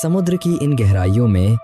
समुद्र की इन गहराइयों में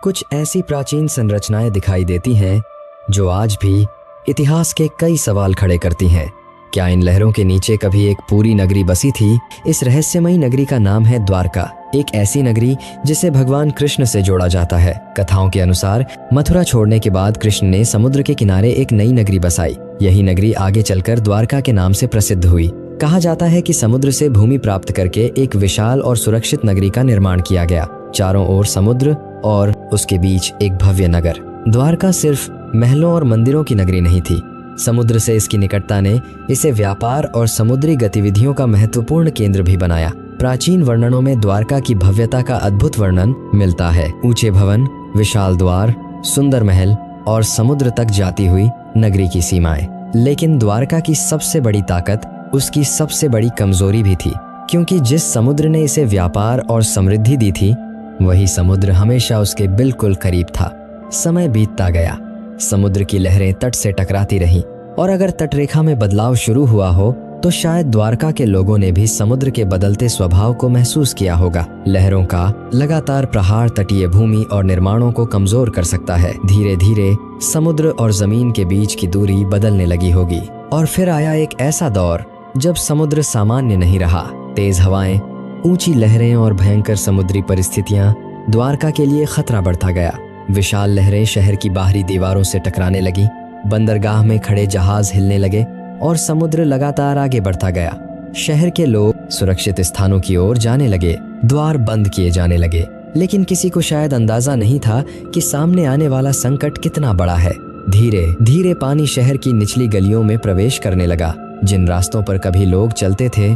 कुछ ऐसी प्राचीन संरचनाएं दिखाई देती हैं जो आज भी इतिहास के कई सवाल खड़े करती हैं। क्या इन लहरों के नीचे कभी एक पूरी नगरी बसी थी? इस रहस्यमयी नगरी का नाम है द्वारका, एक ऐसी नगरी जिसे भगवान कृष्ण से जोड़ा जाता है। कथाओं के अनुसार मथुरा छोड़ने के बाद कृष्ण ने समुद्र के किनारे एक नई नगरी बसाई। यही नगरी आगे चलकर द्वारका के नाम से प्रसिद्ध हुई। कहा जाता है कि समुद्र से भूमि प्राप्त करके एक विशाल और सुरक्षित नगरी का निर्माण किया गया। चारों ओर समुद्र और उसके बीच एक भव्य नगर। द्वारका सिर्फ महलों और मंदिरों की नगरी नहीं थी। समुद्र से इसकी निकटता ने इसे व्यापार और समुद्री गतिविधियों का महत्वपूर्ण केंद्र भी बनाया। प्राचीन वर्णनों में द्वारका की भव्यता का अद्भुत वर्णन मिलता है। ऊंचे भवन, विशाल द्वार, सुंदर महल और समुद्र तक जाती हुई नगरी की सीमाएं। लेकिन द्वारका की सबसे बड़ी ताकत उसकी सबसे बड़ी कमजोरी भी थी, क्योंकि जिस समुद्र ने इसे व्यापार और समृद्धि दी थी, वही समुद्र हमेशा उसके बिल्कुल करीब था। समय बीतता गया, समुद्र की लहरें तट से टकराती रहीं, और अगर तटरेखा में बदलाव शुरू हुआ हो तो शायद द्वारका के लोगों ने भी समुद्र के बदलते स्वभाव को महसूस किया होगा। लहरों का लगातार प्रहार तटीय भूमि और निर्माणों को कमजोर कर सकता है। धीरे धीरे समुद्र और जमीन के बीच की दूरी बदलने लगी होगी। और फिर आया एक ऐसा दौर जब समुद्र सामान्य नहीं रहा। तेज हवाएं, ऊंची लहरें और भयंकर समुद्री परिस्थितियां द्वारका के लिए खतरा बढ़ता गया। विशाल लहरें शहर की बाहरी दीवारों से टकराने लगी, बंदरगाह में खड़े जहाज हिलने लगे और समुद्र लगातार आगे बढ़ता गया। शहर के लोग सुरक्षित स्थानों की ओर जाने लगे, द्वार बंद किए जाने लगे। लेकिन किसी को शायद अंदाजा नहीं था कि सामने आने वाला संकट कितना बड़ा है। धीरे धीरे पानी शहर की निचली गलियों में प्रवेश करने लगा। जिन रास्तों पर कभी लोग चलते थे,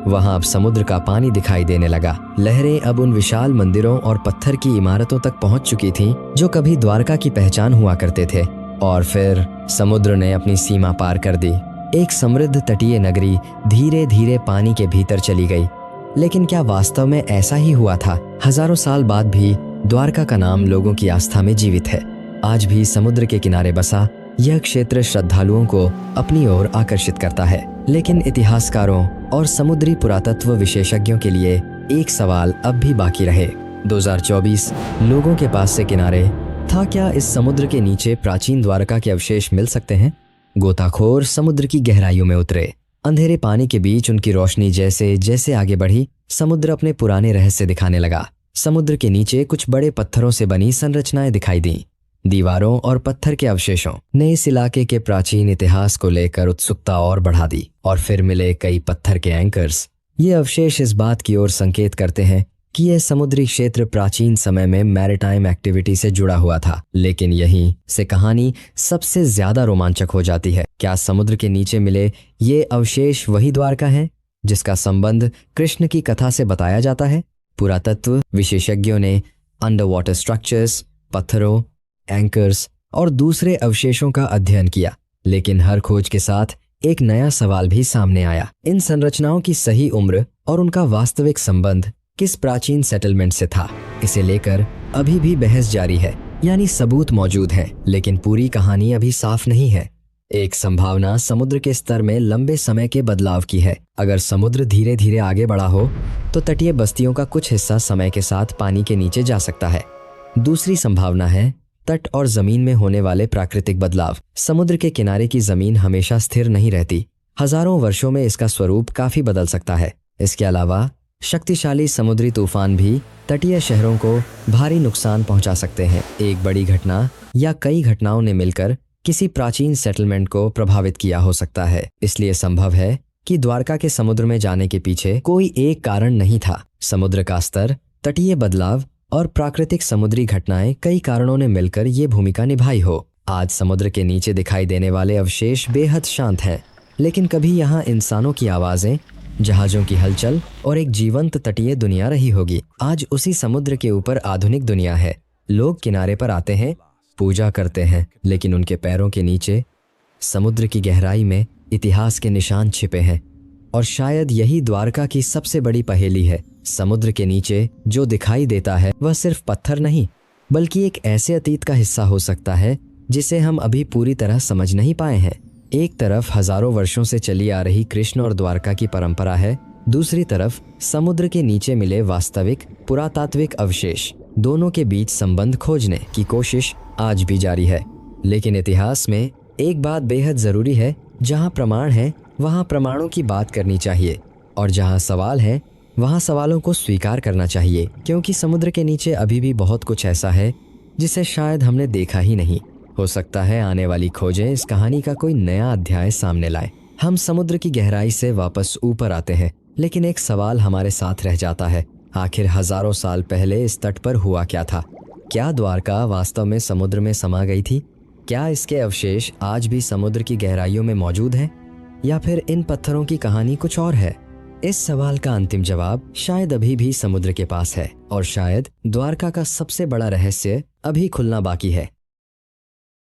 वहां अब समुद्र का पानी दिखाई देने लगा। लहरें अब उन विशाल मंदिरों और पत्थर की इमारतों तक पहुंच चुकी थीं, जो कभी द्वारका की पहचान हुआ करते थे। और फिर समुद्र ने अपनी सीमा पार कर दी। एक समृद्ध तटीय नगरी धीरे धीरे पानी के भीतर चली गई। लेकिन क्या वास्तव में ऐसा ही हुआ था? हजारों साल बाद भी द्वारका का नाम लोगों की आस्था में जीवित है। आज भी समुद्र के किनारे बसा यह क्षेत्र श्रद्धालुओं को अपनी ओर आकर्षित करता है। लेकिन इतिहासकारों और समुद्री पुरातत्व विशेषज्ञों के लिए एक सवाल अब भी बाकी रहे। 2024 लोगों के पास से किनारे था। क्या इस समुद्र के नीचे प्राचीन द्वारका के अवशेष मिल सकते हैं? गोताखोर समुद्र की गहराइयों में उतरे। अंधेरे पानी के बीच उनकी रोशनी जैसे जैसे आगे बढ़ी, समुद्र अपने पुराने रहस्य दिखाने लगा। समुद्र के नीचे कुछ बड़े पत्थरों से बनी संरचनाएं दिखाई दी। दीवारों और पत्थर के अवशेषों ने इस इलाके के प्राचीन इतिहास को लेकर उत्सुकता और बढ़ा दी। और फिर मिले कई पत्थर के एंकर्स। ये अवशेष इस बात की ओर संकेत करते हैं कि यह समुद्री क्षेत्र प्राचीन समय में मैरीटाइम एक्टिविटी से जुड़ा हुआ था। लेकिन यहीं से कहानी सबसे ज्यादा रोमांचक हो जाती है। क्या समुद्र के नीचे मिले ये अवशेष वही द्वारका है जिसका संबंध कृष्ण की कथा से बताया जाता है? पुरातत्व विशेषज्ञों ने अंडर वाटर स्ट्रक्चर्स, पत्थरों, एंकर्स और दूसरे अवशेषों का अध्ययन किया। लेकिन हर खोज के साथ एक नया सवाल भी सामने आया। इन संरचनाओं की सही उम्र और उनका वास्तविक संबंध किस प्राचीन सेटलमेंट से था, इसे लेकर अभी भी बहस जारी है। यानी सबूत मौजूद हैं, लेकिन पूरी कहानी अभी साफ नहीं है। एक संभावना समुद्र के स्तर में लंबे समय के बदलाव की है। अगर समुद्र धीरे धीरे आगे बढ़ा हो तो तटीय बस्तियों का कुछ हिस्सा समय के साथ पानी के नीचे जा सकता है। दूसरी संभावना है तट और जमीन में होने वाले प्राकृतिक बदलाव। समुद्र के किनारे की जमीन हमेशा स्थिर नहीं रहती। हजारों वर्षों में इसका स्वरूप काफी बदल सकता है। इसके अलावा शक्तिशाली समुद्री तूफान भी तटीय शहरों को भारी नुकसान पहुंचा सकते हैं। एक बड़ी घटना या कई घटनाओं ने मिलकर किसी प्राचीन सेटलमेंट को प्रभावित किया हो सकता है। इसलिए संभव है कि द्वारका के समुद्र में जाने के पीछे कोई एक कारण नहीं था। समुद्र का स्तर, तटीय बदलाव और प्राकृतिक समुद्री घटनाएं कई कारणों ने मिलकर ये भूमिका निभाई हो। आज समुद्र के नीचे दिखाई देने वाले अवशेष बेहद शांत हैं, लेकिन कभी यहाँ इंसानों की आवाजें, जहाजों की हलचल और एक जीवंत तटीय दुनिया रही होगी। आज उसी समुद्र के ऊपर आधुनिक दुनिया है। लोग किनारे पर आते हैं, पूजा करते हैं, लेकिन उनके पैरों के नीचे समुद्र की गहराई में इतिहास के निशान छिपे हैं। और शायद यही द्वारका की सबसे बड़ी पहेली है। समुद्र के नीचे जो दिखाई देता है वह सिर्फ पत्थर नहीं, बल्कि एक ऐसे अतीत का हिस्सा हो सकता है जिसे हम अभी पूरी तरह समझ नहीं पाए हैं। एक तरफ हजारों वर्षों से चली आ रही कृष्ण और द्वारका की परंपरा है, दूसरी तरफ समुद्र के नीचे मिले वास्तविक पुरातात्विक अवशेष, दोनों के बीच संबंध खोजने की कोशिश आज भी जारी है। लेकिन इतिहास में एक बात बेहद जरूरी है, जहां प्रमाण है वहां प्रमाणों की बात करनी चाहिए, और जहां सवाल है वहां सवालों को स्वीकार करना चाहिए, क्योंकि समुद्र के नीचे अभी भी बहुत कुछ ऐसा है जिसे शायद हमने देखा ही नहीं। हो सकता है आने वाली खोजें इस कहानी का कोई नया अध्याय सामने लाए। हम समुद्र की गहराई से वापस ऊपर आते हैं, लेकिन एक सवाल हमारे साथ रह जाता है, आखिर हजारों साल पहले इस तट पर हुआ क्या था? क्या द्वारका वास्तव में समुद्र में समा गई थी? क्या इसके अवशेष आज भी समुद्र की गहराइयों में मौजूद हैं? या फिर इन पत्थरों की कहानी कुछ और है? इस सवाल का अंतिम जवाब शायद अभी भी समुद्र के पास है, और शायद द्वारका का सबसे बड़ा रहस्य अभी खुलना बाकी है।